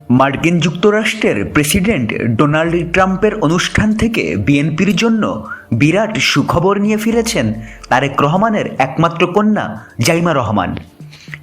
মার্কিন যুক্তরাষ্ট্রের president Donald ট্রাম্পের অনুষ্ঠান থেকে বিএনপির জন্য বিরাট সুখবর নিয়ে ফিরেছেন তারেক রহমানের একমাত্র কন্যা জাইমা রহমান।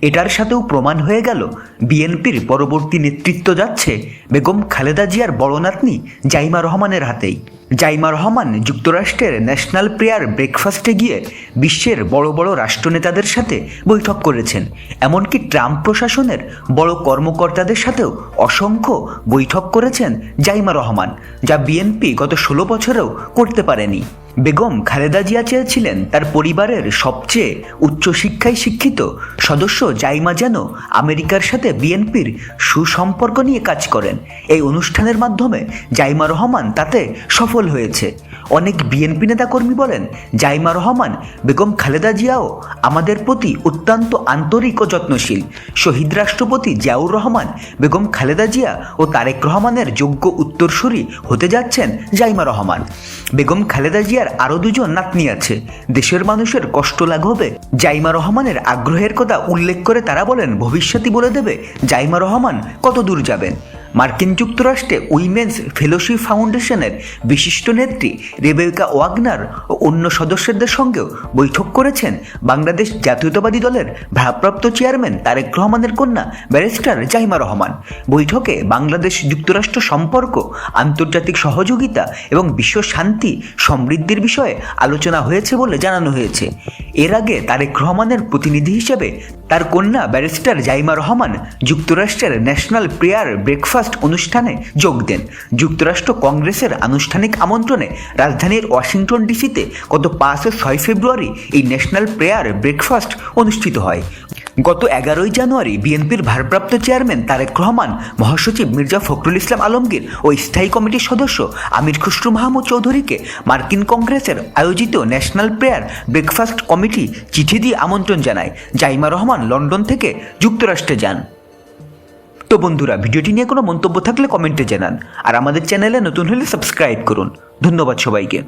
এটার সাথেও প্রমাণ হয়ে গেল বিএনপির পরবর্তী নেতৃত্ব যাচ্ছে বেগম খালেদা জিয়ার বড় নাতনি জাইমা রহমানের হাতেই। জাইমা রহমান যুক্তরাষ্ট্রের ন্যাশনাল প্রেয়ার ব্রেকফাস্টে গিয়ে বিশ্বের বড় বড় রাষ্ট্রনেতাদের সাথে বৈঠক করেছেন, এমনকি ট্রাম্প প্রশাসনের বড় কর্মকর্তাদের সাথেও অসংখ্য বৈঠক করেছেন জাইমা রহমান, যা বিএনপি গত 16 বছরেও করতে পারেনি। বেগম খালেদা জিয়া চেয়েছিলেন তার পরিবারের সবচেয়ে উচ্চশিক্ষায় শিক্ষিত সদস্য জাইমা যেন আমেরিকার সাথে বিএনপির সুসম্পর্ক নিয়ে কাজ করেন। এই অনুষ্ঠানের মাধ্যমে জাইমা রহমান তাতে সফল হয়েছে। অনেক বিএনপি নেতাকর্মী বলেন, জাইমা রহমান বেগম খালেদা জিয়াও আমাদের প্রতি অত্যন্ত আন্তরিক ও যত্নশীল। শহীদ রাষ্ট্রপতি জিয়াউর রহমান বেগম খালেদা জিয়া ও তারেক রহমানের যোগ্য উত্তরসূরি হতে যাচ্ছেন জাইমা রহমান। বেগম খালেদা জিয়ার আরও 2 নাতনি আছে। দেশের মানুষের কষ্ট লাঘবে জাইমা রহমানের আগ্রহের কথা উল্লেখ করে তারা বলেন, ভবিষ্যৎই বলে দেবে জাইমা রহমান কত দূর যাবেন। মার্কিন যুক্তরাষ্ট্রে উইমেন্স ফেলোশিপ ফাউন্ডেশনের বিশিষ্ট নেত্রী রেবেকা ওয়াগনার ও অন্য সদস্যদের সঙ্গেও বৈঠক করেছেন বাংলাদেশ জাতীয়তাবাদী দলের ভারপ্রাপ্ত চেয়ারম্যান তারেক রহমানের কন্যা ব্যারিস্টার জাইমা রহমান। বৈঠকে বাংলাদেশ যুক্তরাষ্ট্র সম্পর্ক, আন্তর্জাতিক সহযোগিতা এবং বিশ্ব শান্তি সমৃদ্ধির বিষয়ে আলোচনা হয়েছে বলে জানানো হয়েছে। এর আগে তারেক রহমানের প্রতিনিধি হিসেবে তার কন্যা ব্যারিস্টার জাইমা রহমান যুক্তরাষ্ট্রের ন্যাশনাল প্রেয়ার ব্রেকফাস্ট অনুষ্ঠানে যোগ দেন। যুক্তরাষ্ট্র কংগ্রেসের আনুষ্ঠানিক আমন্ত্রণে রাজধানীর ওয়াশিংটন ডিসিতে গত 5 ও 6 ফেব্রুয়ারি এই ন্যাশনাল প্রেয়ার ব্রেকফাস্ট অনুষ্ঠিত হয়। গত 11 জানুয়ারি বিএনপির ভারপ্রাপ্ত চেয়ারম্যান তারেক রহমান, মহাসচিব মির্জা ফখরুল ইসলাম আলমগীর ও স্থায়ী কমিটির সদস্য আমির খসরু মাহমুদ চৌধুরীকে মার্কিন কংগ্রেসের আয়োজিত ন্যাশনাল প্রেয়ার ব্রেকফাস্ট কমিটি চিঠি দিয়ে আমন্ত্রণ জানায়। জাইমা রহমান লন্ডন থেকে যুক্তরাষ্ট্রে যান। তো বন্ধুরা, ভিডিওটি নিয়ে কোনো মন্তব্য থাকলে কমেন্টে জানান, আর আমাদের চ্যানেলে নতুন হলে সাবস্ক্রাইব করুন। ধন্যবাদ সবাইকে।